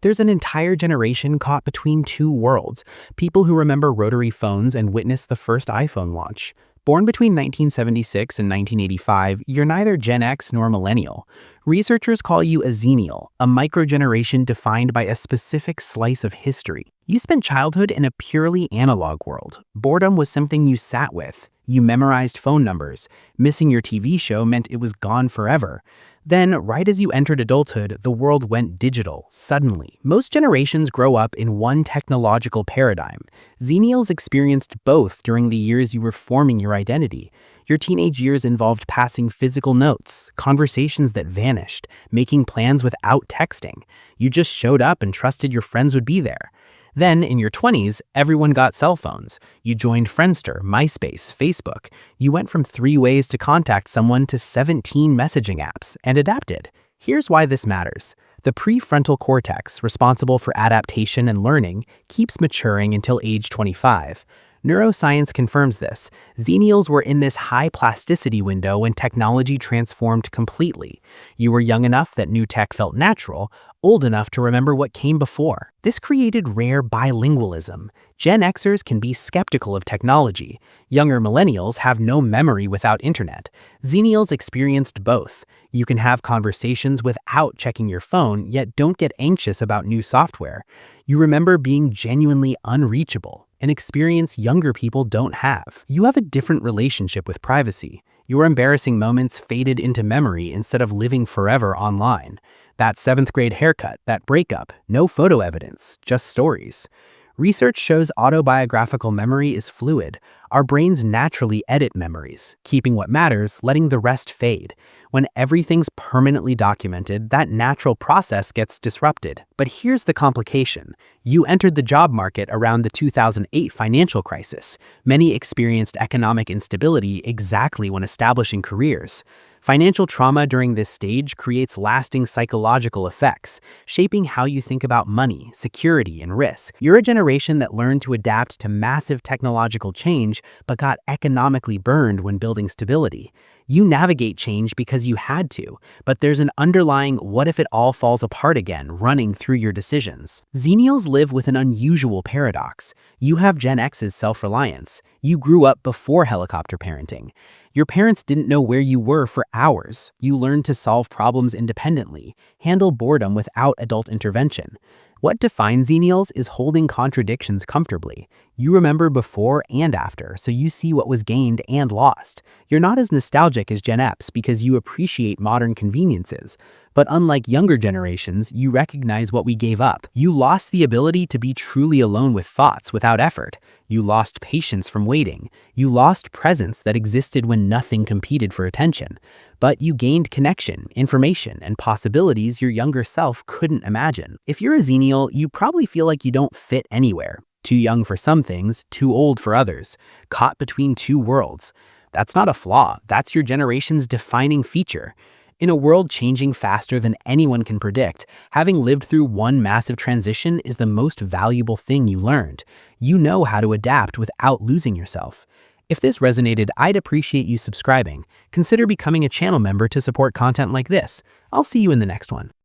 There's an entire generation caught between two worlds, people who remember rotary phones and witnessed the first iPhone launch. Born between 1976 and 1985, you're neither Gen X nor Millennial. Researchers call you a Xennial, a microgeneration defined by a specific slice of history. You spent childhood in a purely analog world. Boredom was something you sat with. You memorized phone numbers. Missing your TV show meant it was gone forever. Then, right as you entered adulthood, the world went digital, suddenly. Most generations grow up in one technological paradigm. Zenials experienced both during the years you were forming your identity. Your teenage years involved passing physical notes, conversations that vanished, making plans without texting. You just showed up and trusted your friends would be there. Then, in your 20s, everyone got cell phones. You joined Friendster, MySpace, Facebook. You went from 3 ways to contact someone to 17 messaging apps and adapted. Here's why this matters. The prefrontal cortex, responsible for adaptation and learning, keeps maturing until age 25. Neuroscience confirms this. Zenials were in this high plasticity window when technology transformed completely. You were young enough that new tech felt natural, old enough to remember what came before. This created rare bilingualism. Gen Xers can be skeptical of technology. Younger millennials have no memory without internet. Zenials experienced both. You can have conversations without checking your phone, yet don't get anxious about new software. You remember being genuinely unreachable, an experience younger people don't have. You have a different relationship with privacy. Your embarrassing moments faded into memory instead of living forever online. That 7th grade haircut, that breakup, no photo evidence, just stories. Research shows autobiographical memory is fluid. Our brains naturally edit memories, keeping what matters, letting the rest fade. When everything's permanently documented, that natural process gets disrupted. But here's the complication. You entered the job market around the 2008 financial crisis. Many experienced economic instability exactly when establishing careers. Financial trauma during this stage creates lasting psychological effects, shaping how you think about money, security, and risk. You're a generation that learned to adapt to massive technological change, but got economically burned when building stability. You navigate change because you had to, but there's an underlying what if it all falls apart again running through your decisions. Zenials live with an unusual paradox. You have Gen X's self-reliance. You grew up before helicopter parenting. Your parents didn't know where you were for hours. You learned to solve problems independently, handle boredom without adult intervention. What defines Zenials is holding contradictions comfortably. You remember before and after, so you see what was gained and lost. You're not as nostalgic as Gen X because you appreciate modern conveniences. But unlike younger generations, you recognize what we gave up. You lost the ability to be truly alone with thoughts without effort. You lost patience from waiting. You lost presence that existed when nothing competed for attention. But you gained connection, information, and possibilities your younger self couldn't imagine. If you're a Zenial, you probably feel like you don't fit anywhere. Too young for some things, too old for others. Caught between two worlds. That's not a flaw. That's your generation's defining feature. In a world changing faster than anyone can predict, having lived through one massive transition is the most valuable thing you learned. You know how to adapt without losing yourself. If this resonated, I'd appreciate you subscribing. Consider becoming a channel member to support content like this. I'll see you in the next one.